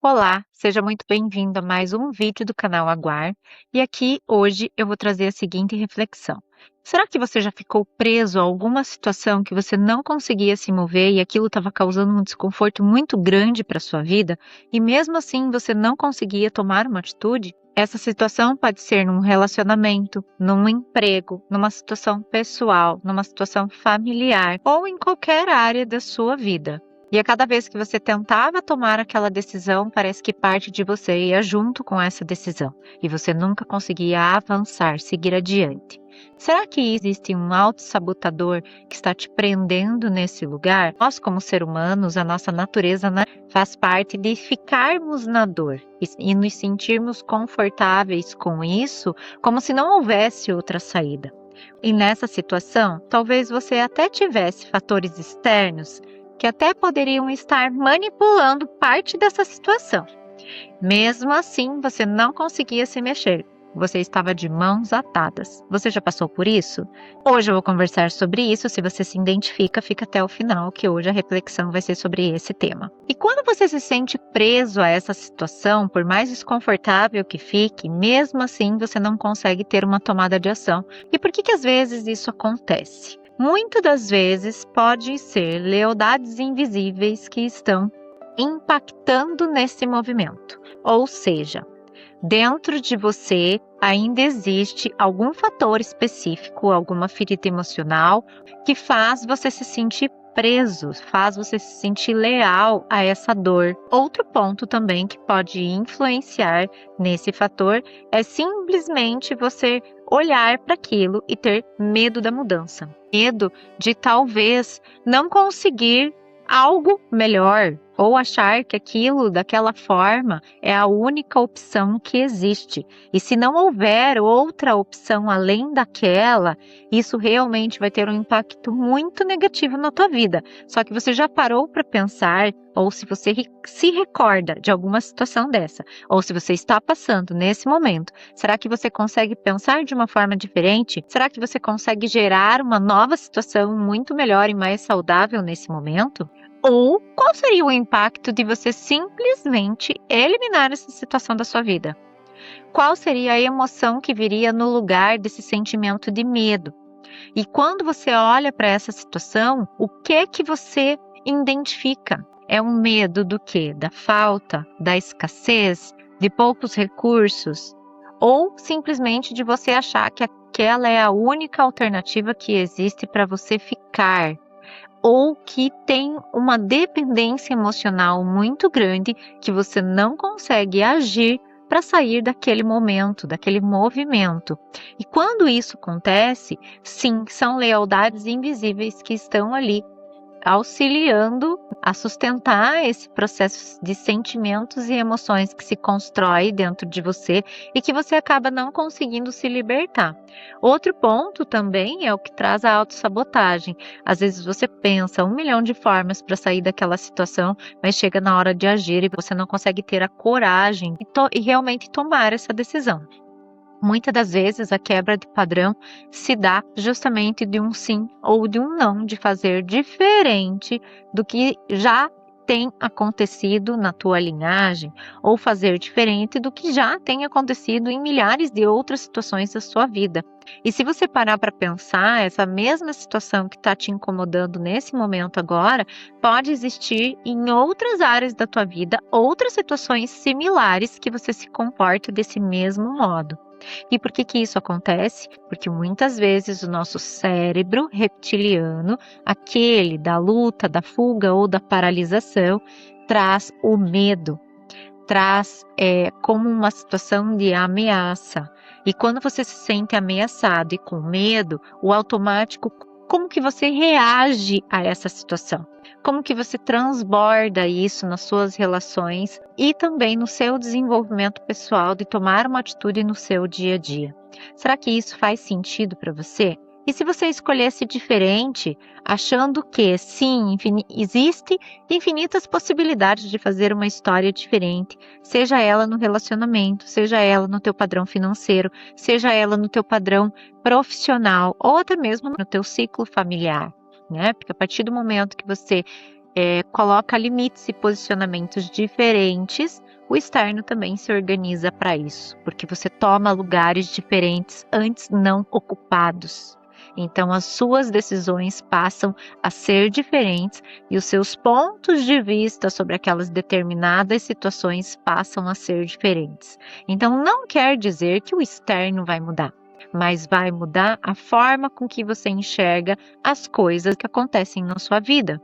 Olá, seja muito bem-vindo a mais um vídeo do canal Aguar. E aqui hoje eu vou trazer a seguinte reflexão. Será que você já ficou preso a alguma situação que você não conseguia se mover e aquilo estava causando um desconforto muito grande para sua vida e mesmo assim você não conseguia tomar uma atitude? Essa situação pode ser num relacionamento, num emprego, numa situação pessoal, numa situação familiar ou em qualquer área da sua vida. E a cada vez que você tentava tomar aquela decisão, parece que parte de você ia junto com essa decisão e você nunca conseguia avançar, seguir adiante. Será que existe um autossabotador que está te prendendo nesse lugar? Nós, como seres humanos, a nossa natureza, né, faz parte de ficarmos na dor e nos sentirmos confortáveis com isso, como se não houvesse outra saída. E nessa situação, talvez você até tivesse fatores externos que até poderiam estar manipulando parte dessa situação. Mesmo assim, você não conseguia se mexer. Você estava de mãos atadas. Você já passou por isso? Hoje eu vou conversar sobre isso. Se você se identifica, fica até o final, que hoje a reflexão vai ser sobre esse tema. E quando você se sente preso a essa situação, por mais desconfortável que fique, mesmo assim você não consegue ter uma tomada de ação. E por que às vezes isso acontece? Muitas das vezes pode ser lealdades invisíveis que estão impactando nesse movimento. Ou seja, dentro de você ainda existe algum fator específico, alguma ferida emocional que faz você se sentir preso, faz você se sentir leal a essa dor. Outro ponto também que pode influenciar nesse fator é simplesmente você olhar para aquilo e ter medo da mudança. Medo de talvez não conseguir algo melhor ou achar que aquilo daquela forma é a única opção que existe. E se não houver outra opção além daquela, isso realmente vai ter um impacto muito negativo na tua vida. Só que você já parou para pensar, ou se você se recorda de alguma situação dessa, ou se você está passando nesse momento, será que você consegue pensar de uma forma diferente? Será que você consegue gerar uma nova situação muito melhor e mais saudável nesse momento? Ou qual seria o impacto de você simplesmente eliminar essa situação da sua vida? Qual seria a emoção que viria no lugar desse sentimento de medo? E quando você olha para essa situação, o que é que você identifica? É um medo do quê? Da falta, da escassez, de poucos recursos? Ou simplesmente de você achar que aquela é a única alternativa que existe para você ficar? Ou que tem uma dependência emocional muito grande que você não consegue agir para sair daquele momento, daquele movimento. E quando isso acontece, sim, são lealdades invisíveis que estão ali auxiliando a sustentar esse processo de sentimentos e emoções que se constrói dentro de você e que você acaba não conseguindo se libertar. Outro ponto também é o que traz a autossabotagem. Às vezes você pensa 1 milhão de formas para sair daquela situação, mas chega na hora de agir e você não consegue ter a coragem e realmente tomar essa decisão. Muitas das vezes a quebra de padrão se dá justamente de um sim ou de um não, de fazer diferente do que já tem acontecido na tua linhagem, ou fazer diferente do que já tem acontecido em milhares de outras situações da sua vida. E se você parar para pensar, essa mesma situação que está te incomodando nesse momento agora, pode existir em outras áreas da tua vida, outras situações similares que você se comporta desse mesmo modo. E por que isso acontece? Porque muitas vezes o nosso cérebro reptiliano, aquele da luta, da fuga ou da paralisação, traz o medo, traz como uma situação de ameaça. E quando você se sente ameaçado e com medo, o automático, como que você reage a essa situação? Como que você transborda isso nas suas relações e também no seu desenvolvimento pessoal de tomar uma atitude no seu dia a dia? Será que isso faz sentido para você? E se você escolhesse diferente, achando que sim, existe infinitas possibilidades de fazer uma história diferente, seja ela no relacionamento, seja ela no teu padrão financeiro, seja ela no teu padrão profissional ou até mesmo no teu ciclo familiar, né? Porque a partir do momento que você coloca limites e posicionamentos diferentes, o externo também se organiza para isso, porque você toma lugares diferentes antes não ocupados. Então, as suas decisões passam a ser diferentes e os seus pontos de vista sobre aquelas determinadas situações passam a ser diferentes. Então, não quer dizer que o externo vai mudar, mas vai mudar a forma com que você enxerga as coisas que acontecem na sua vida.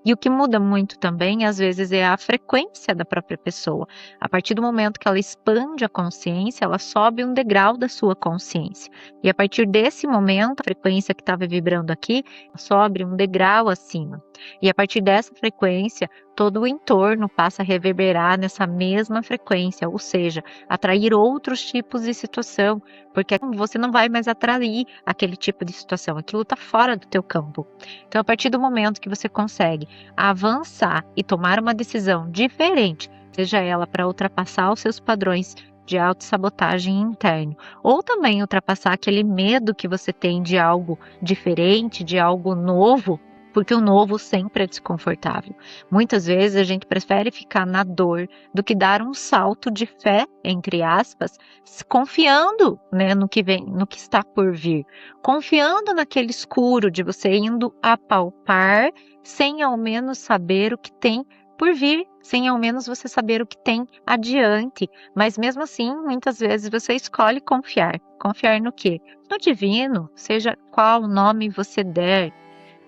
E o que muda muito também, às vezes, é a frequência da própria pessoa. A partir do momento que ela expande a consciência, ela sobe um degrau da sua consciência. E a partir desse momento, a frequência que estava vibrando aqui sobe um degrau acima. E a partir dessa frequência, todo o entorno passa a reverberar nessa mesma frequência, ou seja, atrair outros tipos de situação, porque você não vai mais atrair aquele tipo de situação, aquilo está fora do teu campo. Então, a partir do momento que você consegue avançar e tomar uma decisão diferente, seja ela para ultrapassar os seus padrões de autossabotagem interno, ou também ultrapassar aquele medo que você tem de algo diferente, de algo novo, porque o novo sempre é desconfortável. Muitas vezes a gente prefere ficar na dor do que dar um salto de fé, entre aspas, confiando, né, no que vem, no que está por vir, confiando naquele escuro de você indo apalpar sem ao menos saber o que tem por vir, sem ao menos você saber o que tem adiante. Mas mesmo assim, muitas vezes você escolhe confiar. Confiar no quê? No divino, seja qual nome você der,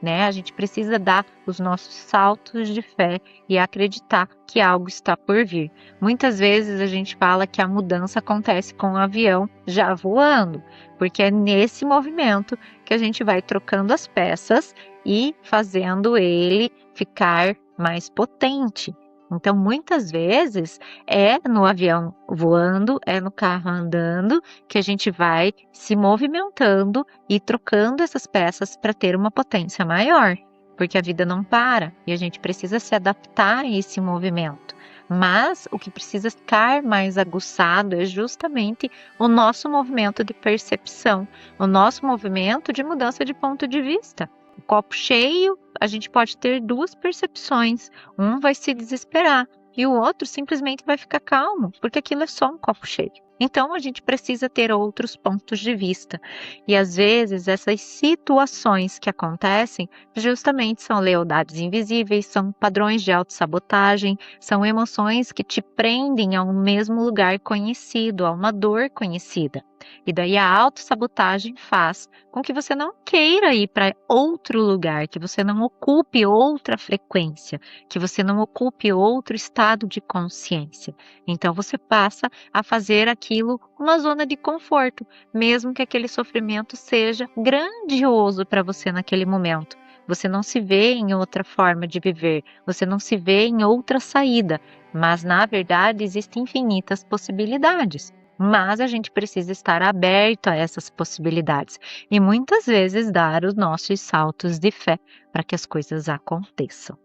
né? A gente precisa dar os nossos saltos de fé e acreditar que algo está por vir. Muitas vezes a gente fala que a mudança acontece com o avião já voando, porque é nesse movimento que a gente vai trocando as peças e fazendo ele ficar mais potente. Então, muitas vezes é no avião voando, é no carro andando, que a gente vai se movimentando e trocando essas peças para ter uma potência maior, porque a vida não para e a gente precisa se adaptar a esse movimento. Mas o que precisa ficar mais aguçado é justamente o nosso movimento de percepção, o nosso movimento de mudança de ponto de vista. O copo cheio, a gente pode ter duas percepções. Um vai se desesperar e o outro simplesmente vai ficar calmo, porque aquilo é só um copo cheio. Então, a gente precisa ter outros pontos de vista. E, às vezes, essas situações que acontecem justamente são lealdades invisíveis, são padrões de autossabotagem, são emoções que te prendem a um mesmo lugar conhecido, a uma dor conhecida. E daí a autossabotagem faz com que você não queira ir para outro lugar, que você não ocupe outra frequência, que você não ocupe outro estado de consciência. Então, você passa a fazer aquilo uma zona de conforto, mesmo que aquele sofrimento seja grandioso para você naquele momento. Você não se vê em outra forma de viver, você não se vê em outra saída, mas na verdade existem infinitas possibilidades. Mas a gente precisa estar aberto a essas possibilidades e muitas vezes dar os nossos saltos de fé para que as coisas aconteçam.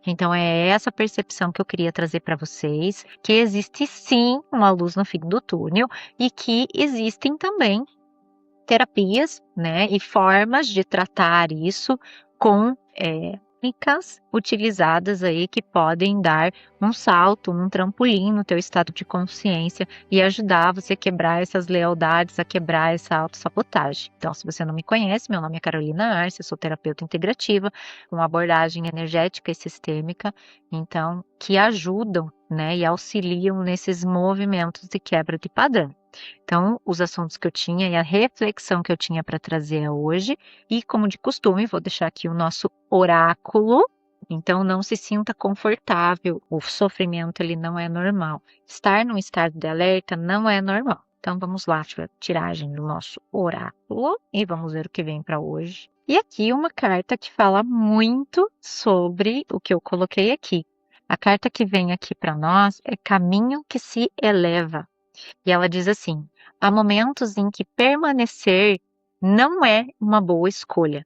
Então é essa percepção que eu queria trazer para vocês, que existe sim uma luz no fim do túnel e que existem também terapias, né, e formas de tratar isso com técnicas utilizadas aí que podem dar um salto, um trampolim no teu estado de consciência e ajudar você a quebrar essas lealdades, a quebrar essa autossabotagem. Então, se você não me conhece, meu nome é Carolina Arce, eu sou terapeuta integrativa, com abordagem energética e sistêmica, então, que ajudam, né, e auxiliam nesses movimentos de quebra de padrão. Então, os assuntos que eu tinha e a reflexão que eu tinha para trazer hoje, e como de costume, vou deixar aqui o nosso oráculo. Então, não se sinta confortável, o sofrimento ele não é normal. Estar num estado de alerta não é normal. Então, vamos lá, a tiragem do nosso oráculo e vamos ver o que vem para hoje. E aqui uma carta que fala muito sobre o que eu coloquei aqui. A carta que vem aqui para nós é Caminho que se eleva. E ela diz assim: há momentos em que permanecer não é uma boa escolha.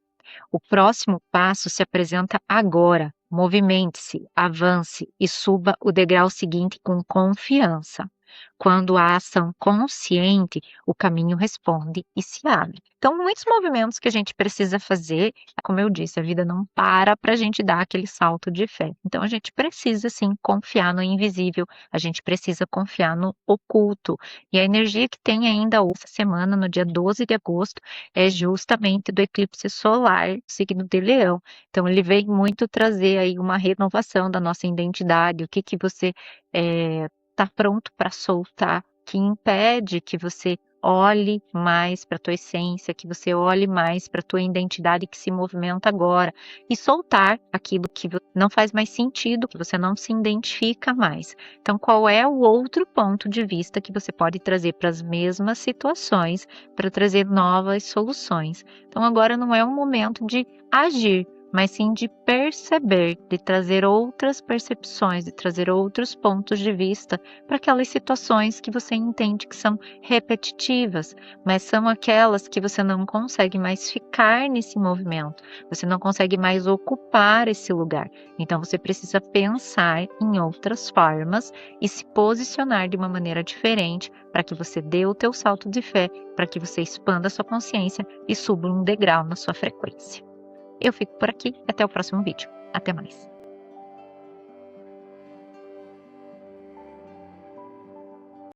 O próximo passo se apresenta agora. Movimente-se, avance e suba o degrau seguinte com confiança. Quando há ação consciente, o caminho responde e se abre. Então, muitos movimentos que a gente precisa fazer, como eu disse, a vida não para a gente dar aquele salto de fé. Então, a gente precisa sim confiar no invisível, a gente precisa confiar no oculto. E a energia que tem ainda essa semana, no dia 12 de agosto, é justamente do eclipse solar, signo de Leão. Então, ele vem muito trazer aí uma renovação da nossa identidade, o que que você está pronto para soltar, que impede que você olhe mais para a tua essência, que você olhe mais para a tua identidade que se movimenta agora e soltar aquilo que não faz mais sentido, que você não se identifica mais. Então, qual é o outro ponto de vista que você pode trazer para as mesmas situações, para trazer novas soluções? Então, agora não é um momento de agir, mas sim de perceber, de trazer outras percepções, de trazer outros pontos de vista para aquelas situações que você entende que são repetitivas, mas são aquelas que você não consegue mais ficar nesse movimento, você não consegue mais ocupar esse lugar. Então você precisa pensar em outras formas e se posicionar de uma maneira diferente para que você dê o teu salto de fé, para que você expanda a sua consciência e suba um degrau na sua frequência. Eu fico por aqui, até o próximo vídeo. Até mais.